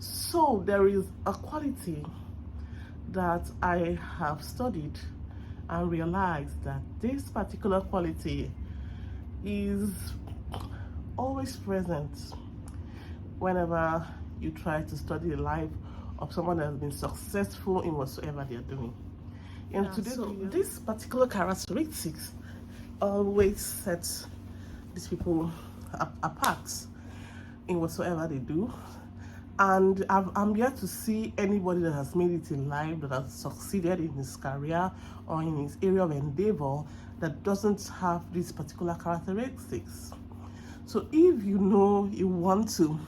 So there is a quality that I have studied and realized that this particular quality is always present whenever you try to study the life of someone that has been successful in whatsoever they're doing. And today's video, this particular characteristics always sets these people apart in whatsoever they do. And I'm yet to see anybody that has made it in life, that has succeeded in his career or in his area of endeavor, that doesn't have these particular characteristics. So if you know you want to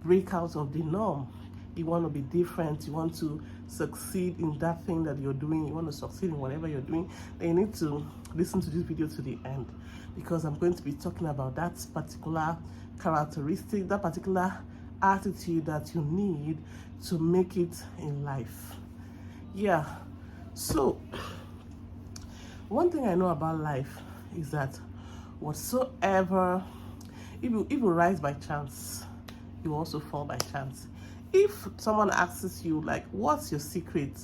break out of the norm, you want to be different, you want to succeed in that thing that you're doing, you want to succeed in whatever you're doing, then you need to listen to this video to the end, because I'm going to be talking about that particular characteristic, that particular attitude that you need to make it in life. Yeah, so one thing I know about life is that whatsoever, if you rise by chance, you also fall by chance. If someone asks you, like, what's your secret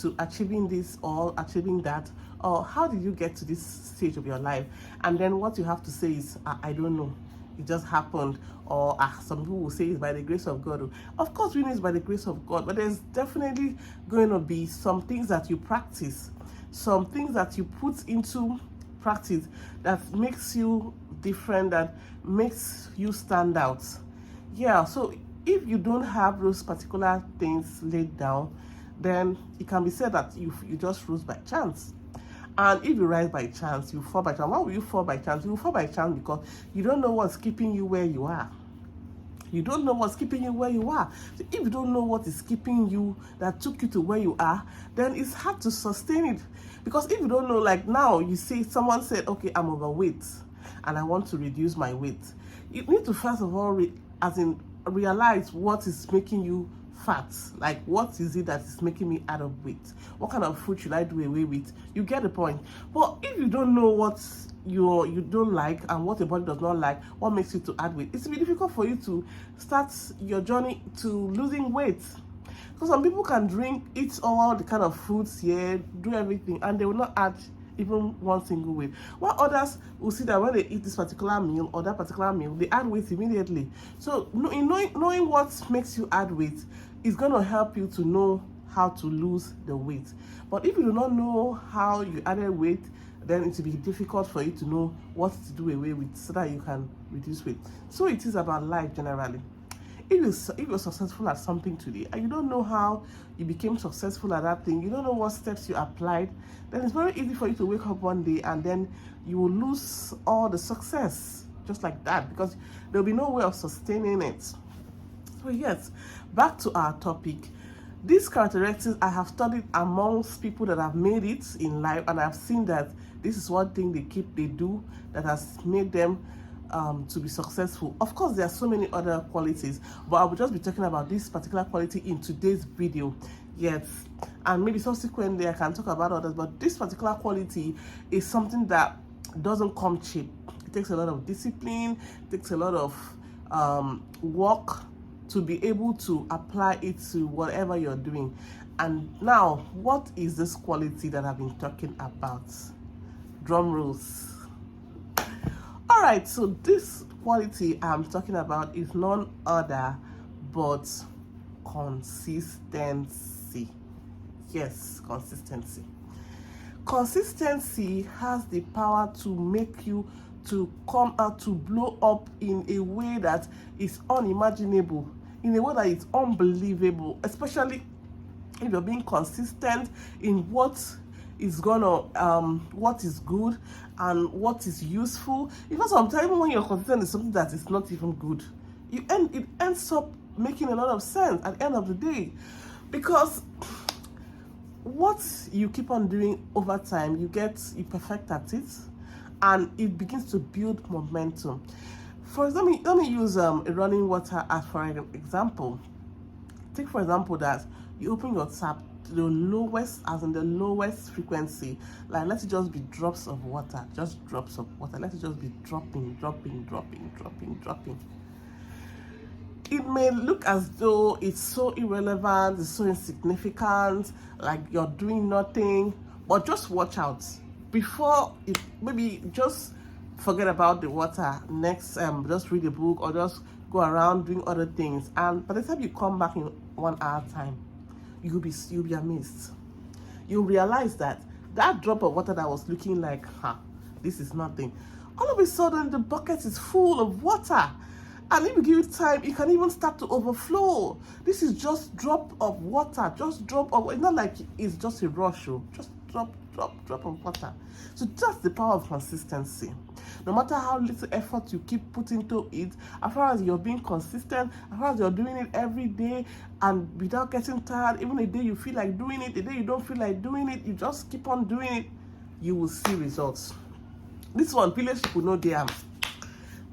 to achieving this or achieving that, or how did you get to this stage of your life, and then what you have to say is, I don't know, it just happened, or some people will say it's by the grace of God. Of course we know it's by the grace of God, but there's definitely going to be some things that you practice, some things that you put into practice that makes you different, that makes you stand out. Yeah, so if you don't have those particular things laid down, then it can be said that you just rose by chance. And if you rise by chance, you fall by chance. Why will you fall by chance? You will fall by chance because you don't know what's keeping you where you are. You don't know what's keeping you where you are. So if you don't know what is keeping you, that took you to where you are, then it's hard to sustain it. Because if you don't know, like now, you see someone said, okay, I'm overweight and I want to reduce my weight. You need to first of all, realize what is making you fat. Like, what is it that is making me out of weight? What kind of food should I do away with? You get the point. But if you don't know what you don't like and what your body does not like, what makes you to add weight, it's really difficult for you to start your journey to losing weight. Because some people can eat all the kind of foods here, do everything, and they will not add even one single weight. While others will see that when they eat this particular meal or that particular meal, they add weight immediately. So knowing what makes you add weight is going to help you to know how to lose the weight. But if you do not know how you added weight, then it will be difficult for you to know what to do away with so that you can reduce weight. So it is about life generally. If you're successful at something today and you don't know how you became successful at that thing, you don't know what steps you applied, then it's very easy for you to wake up one day and then you will lose all the success just like that, because there'll be no way of sustaining it. So yes, back to our topic. These characteristics I have studied amongst people that have made it in life, and I've seen that this is one thing they do that has made them to be successful. Of course, there are so many other qualities, but I will just be talking about this particular quality in today's video. Yes, and maybe subsequently I can talk about others, but this particular quality is something that doesn't come cheap. It takes a lot of discipline, it takes a lot of work to be able to apply it to whatever you're doing. And now, what is this quality that I've been talking about? Drum rolls. All right, so this quality I'm talking about is none other but consistency. Yes, consistency. Consistency has the power to make you to come out, to blow up in a way that is unimaginable, in a way that is unbelievable, especially if you're being consistent in what is what is good and what is useful. Because sometimes even when you're consistent in something that is not even good, it ends up making a lot of sense at the end of the day, because what you keep on doing over time, you perfect at it, and it begins to build momentum. For example, let me use running water as for an example. Take for example that you open your tap to the lowest, as in the lowest frequency. Like, let it just be drops of water, just drops of water. Let it just be dropping. it may look as though it's so irrelevant, it's so insignificant, like you're doing nothing, but just watch out. Before it, maybe just forget about the water. Next, just read a book or just go around doing other things. And by the time you come back in 1 hour time, you'll be amazed. You'll realize that that drop of water that was looking like, this is nothing, all of a sudden the bucket is full of water. And if you give it time, it can even start to overflow. This is just drop of water, just drop of, it's not like it's just a rush, just drop of water. So that's the power of consistency. No matter how little effort you keep putting into it, as far as you're being consistent, as far as you're doing it every day and without getting tired, even a day you feel like doing it, a day you don't feel like doing it, you just keep on doing it, you will see results. This one, village people know they am.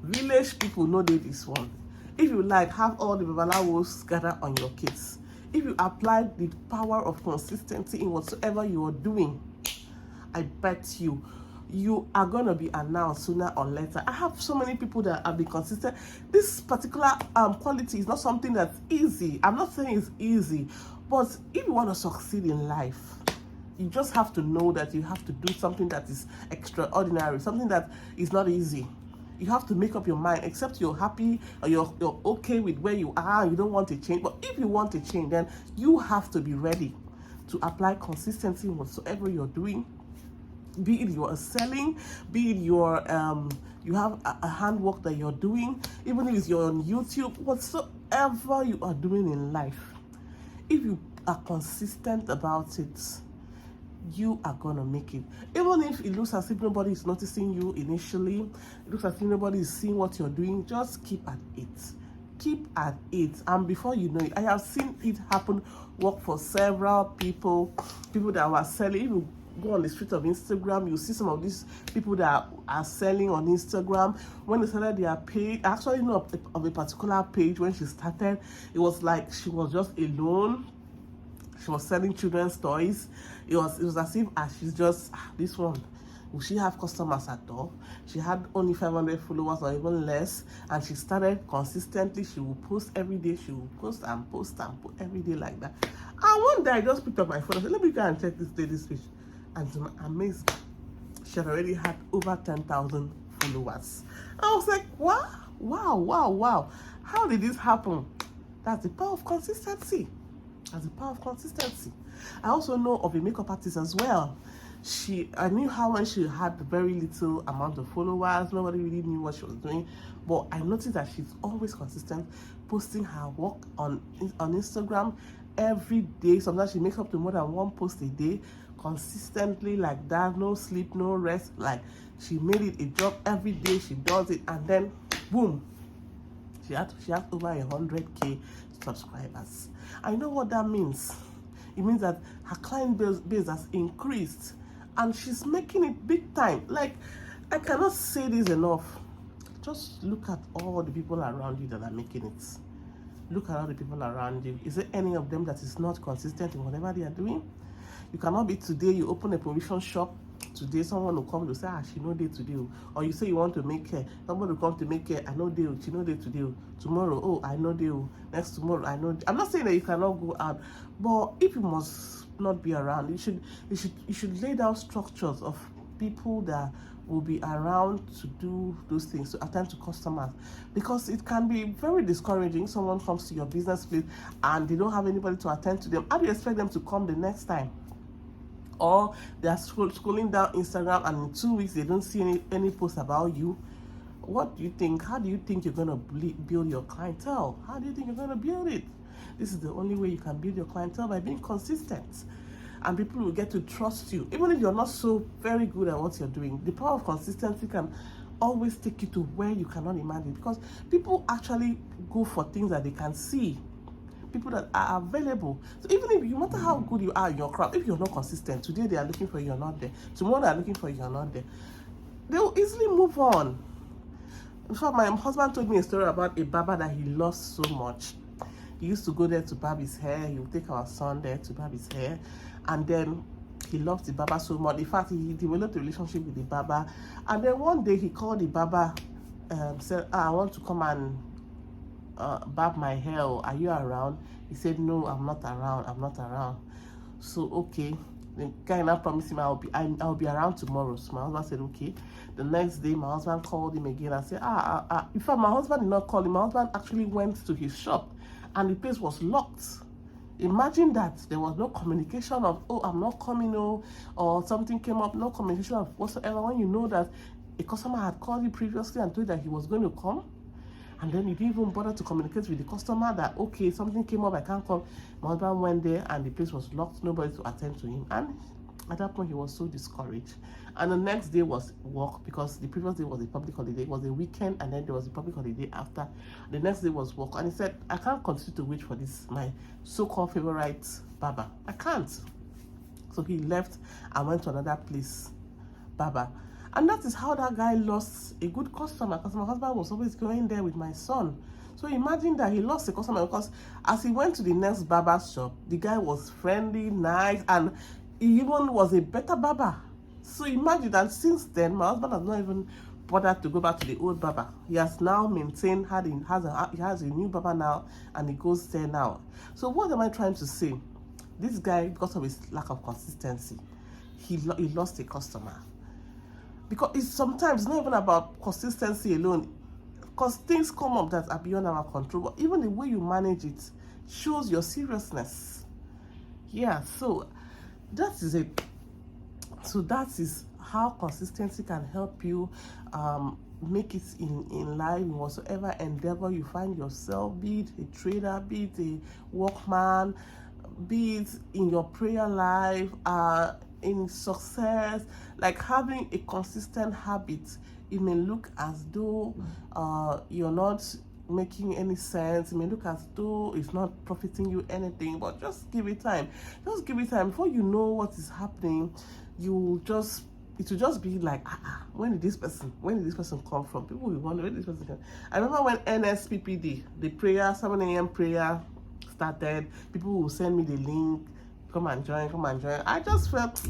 Village people know they this one. If you like, have all the babalawos gather on your kids. If you apply the power of consistency in whatsoever you are doing, I bet you are going to be announced sooner or later. I have so many people that have been consistent. This particular quality is not something that's easy. I'm not saying it's easy, but if you want to succeed in life, you just have to know that you have to do something that is extraordinary, something that is not easy. You have to make up your mind, except you're happy or you're okay with where you are and you don't want to change. But if you want to change, then you have to be ready to apply consistency in whatsoever you're doing. Be it you are selling, be it your you have a handwork that you're doing, even if you're on YouTube, whatsoever you are doing in life, if you are consistent about it, you are gonna make it. Even if it looks as if nobody is noticing you initially, it looks as if nobody is seeing what you're doing, just keep at it. Keep at it, and before you know it, I have seen it happen, work for several people that were selling. If you go on the street of Instagram, you see some of these people that are selling on Instagram. When they started their page, I actually know of a particular page. When she started, it was like she was just alone. She was selling children's toys. It was as if she's just, this one, will she have customers at all? She had only 500 followers or even less, and she started consistently. She will post every day. She will post and post every day like that. And one day I just picked up my phone and said, let me go and check this lady's page. And to my amazement, she had already had over 10,000 followers. I was like, wow. How did this happen? That's the power of consistency. I also know of a makeup artist as well. I knew her when she had very little amount of followers. Nobody really knew what she was doing. But I noticed that she's always consistent, posting her work on Instagram every day. Sometimes she makes up to more than one post a day, consistently like that, no sleep, no rest. Like, she made it a job every day. She does it, and then boom, she has over 100,000 subscribers. I know what that means. It means that her client base has increased, and she's making it big time. Like, I cannot say this enough. Just look at all the people around you that are making it. Look at all the people around you. Is there any of them that is not consistent in whatever they are doing? You cannot be today, you open a provision shop. Today, someone will come to say, she know day today. Or you say you want to make hair. Someone will come to make hair. I know day, she know day today. Tomorrow, I know day. Next tomorrow, I know. I'm not saying that you cannot go out, but if you must not be around, you should lay down structures of people that will be around to do those things, to attend to customers, because it can be very discouraging. Someone comes to your business place and they don't have anybody to attend to them. How do you expect them to come the next time? Or they are scrolling down Instagram and in 2 weeks they don't see any post about you. What do you think? How do you think you're going to build your clientele? How do you think you're going to build it? This is the only way you can build your clientele, by being consistent. And people will get to trust you. Even if you're not so very good at what you're doing, the power of consistency can always take you to where you cannot imagine, because people actually go for things that they can see. People that are available. So even if, no matter how good you are in your craft, if you're not consistent, today they are looking for you, you're not there. Tomorrow they are looking for you, you're not there. They will easily move on. In fact, my husband told me a story about a barber that he loves so much. He used to go there to barb his hair. He would take our son there to barb his hair. And then he loved the barber so much. In fact, he developed a relationship with the barber. And then one day he called the barber, said, I want to come and barb my hair, are you around? He said, no, I'm not around. So okay, the guy now promised him, I'll be around tomorrow. So my husband said, okay. The next day, my husband called him again and said, in fact, my husband did not call him. My husband actually went to his shop and the place was locked. Imagine that. There was no communication of, oh, I'm not coming, or something came up, no communication of whatsoever. When you know that a customer had called you previously and told that he was going to come, and then you didn't even bother to communicate with the customer that, okay, something came up, I can't come. My husband went there and the place was locked, nobody to attend to him. And at that point, he was so discouraged. And the next day was work, because the previous day was a public holiday. It was a weekend, and then there was a public holiday after. The next day was work. And he said, I can't continue to wait for this, my so-called favorite barber. I can't. So he left and went to another place, barber. And that is how that guy lost a good customer, because my husband was always going there with my son. So imagine that he lost a customer because as he went to the next barber shop, the guy was friendly, nice, and he even was a better barber. So imagine that since then, my husband has not even bothered to go back to the old barber. He has now maintained, he has a new barber now, and he goes there now. So what am I trying to say? This guy, because of his lack of consistency, he lost a customer. Because it's sometimes not even about consistency alone, because things come up that are beyond our control. But even the way you manage it shows your seriousness. Yeah, so that is it. So that is how consistency can help you make it in life, in whatsoever endeavor you find yourself, be it a trader, be it a workman, be it in your prayer life, in success. Like having a consistent habit, it may look as though you're not making any sense. It may look as though it's not profiting you anything, but just give it time. Just give it time. Before you know what is happening, it will just be like, when did this person come from? People will wonder, where did this person come. I remember when NSPPD, the prayer, 7 a.m. prayer started, people will send me the link, come and join. I just felt,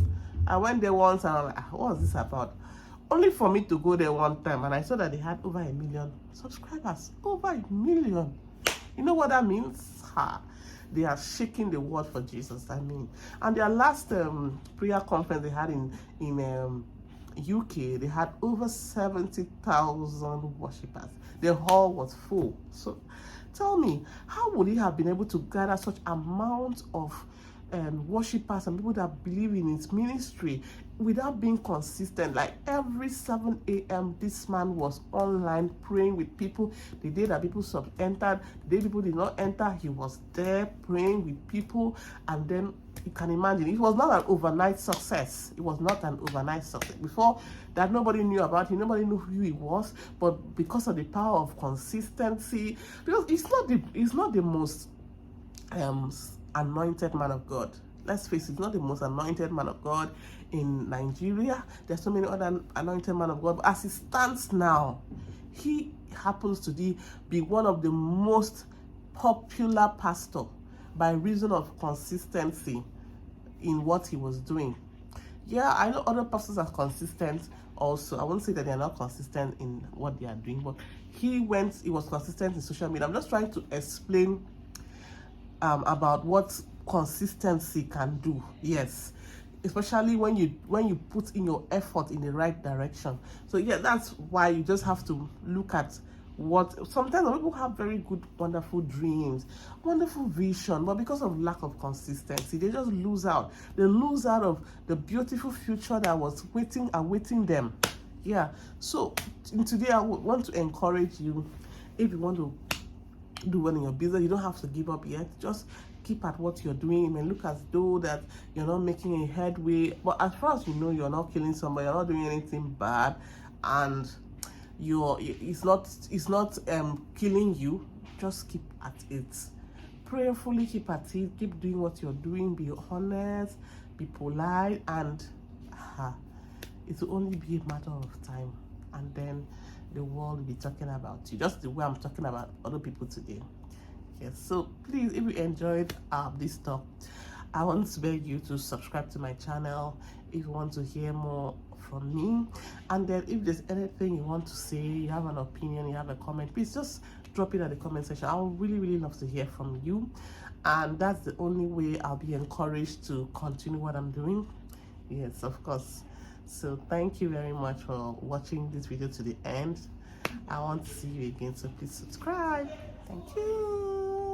I went there once and I was like, what was this about? Only for me to go there one time, and I saw that they had over 1 million subscribers. Over 1 million. You know what that means? They are shaking the world for Jesus. I mean, and their last prayer conference they had in UK, they had over 70,000 worshippers. The hall was full. So tell me, how would he have been able to gather such amount of worshippers and people that believe in his ministry without being consistent? Like every 7 a.m. this man was online praying with people. The day that people entered, the day people did not enter, he was there praying with people. And then you can imagine, it was not an overnight success. It was not an overnight success. Before that, nobody knew about him, nobody knew who he was, but because of the power of consistency, because it's not the most anointed man of God. Let's face it, he's not the most anointed man of God in Nigeria. There's so many other anointed men of God, but as it stands now, he happens to be one of the most popular pastor by reason of consistency in what he was doing. Yeah, I know other pastors are consistent also. I won't say that they are not consistent in what they are doing, but he was consistent in social media. I'm just trying to explain about what consistency can do. Yes, especially when you put in your effort in the right direction. So yeah, that's why you just have to look at what sometimes people have very good, wonderful dreams, wonderful vision, but because of lack of consistency, they just lose out. They lose out of the beautiful future that was awaiting them. Yeah. So today I would want to encourage you, if you want to do well in your business, you don't have to give up yet. Just keep at what you're doing. It may look as though that you're not making a headway, but as far as you know, you're not killing somebody, you're not doing anything bad, and it's not killing you. Just keep at it. Prayerfully keep at it. Keep doing what you're doing. Be honest, be polite, and it will only be a matter of time, and then the world will be talking about you, just the way I'm talking about other people today. Yes, so please, if you enjoyed this talk, I want to beg you to subscribe to my channel if you want to hear more from me. And then if there's anything you want to say, you have an opinion, you have a comment, please just drop it at the comment section. I would really love to hear from you, and that's the only way I'll be encouraged to continue what I'm doing. Yes, of course. So thank you very much for watching this video to the end. I want to see you again, so please subscribe. Thank you.